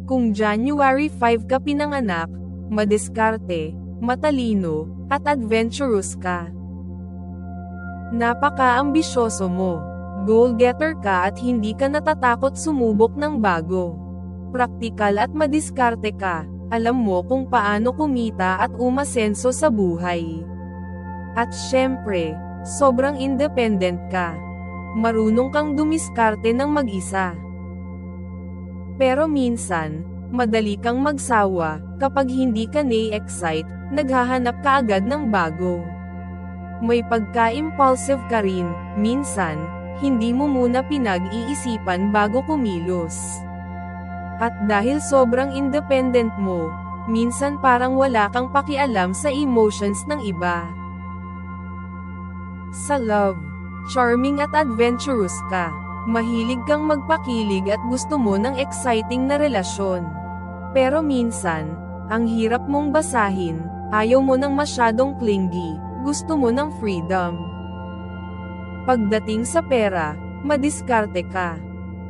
Kung January 5 ka pinanganak, madiskarte, matalino, at adventurous ka. Napaka-ambisyoso mo. Goal-getter ka at hindi ka natatakot sumubok ng bago. Praktikal at madiskarte ka, alam mo kung paano kumita at umasenso sa buhay. At syempre, sobrang independent ka. Marunong kang dumiskarte ng mag-isa. Pero minsan, madali kang magsawa, kapag hindi ka na-excite, naghahanap ka agad ng bago. May pagka-impulsive ka rin, minsan, hindi mo muna pinag-iisipan bago kumilos. At dahil sobrang independent mo, minsan parang wala kang pakialam sa emotions ng iba. Sa love, charming at adventurous ka. Mahilig kang magpakilig at gusto mo ng exciting na relasyon. Pero minsan, ang hirap mong basahin, ayaw mo ng masyadong clingy, gusto mo ng freedom. Pagdating sa pera, madiskarte ka.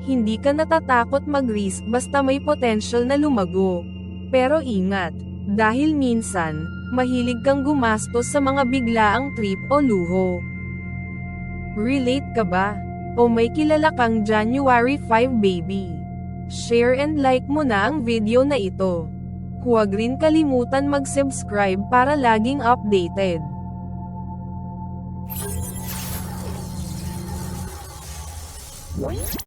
Hindi ka natatakot mag-risk basta may potential na lumago. Pero ingat, dahil minsan, mahilig kang gumastos sa mga biglaang trip o luho. Relate ka ba? O may kilala kang January 5 baby? Share and like mo na ang video na ito. Huwag rin kalimutan mag-subscribe para laging updated.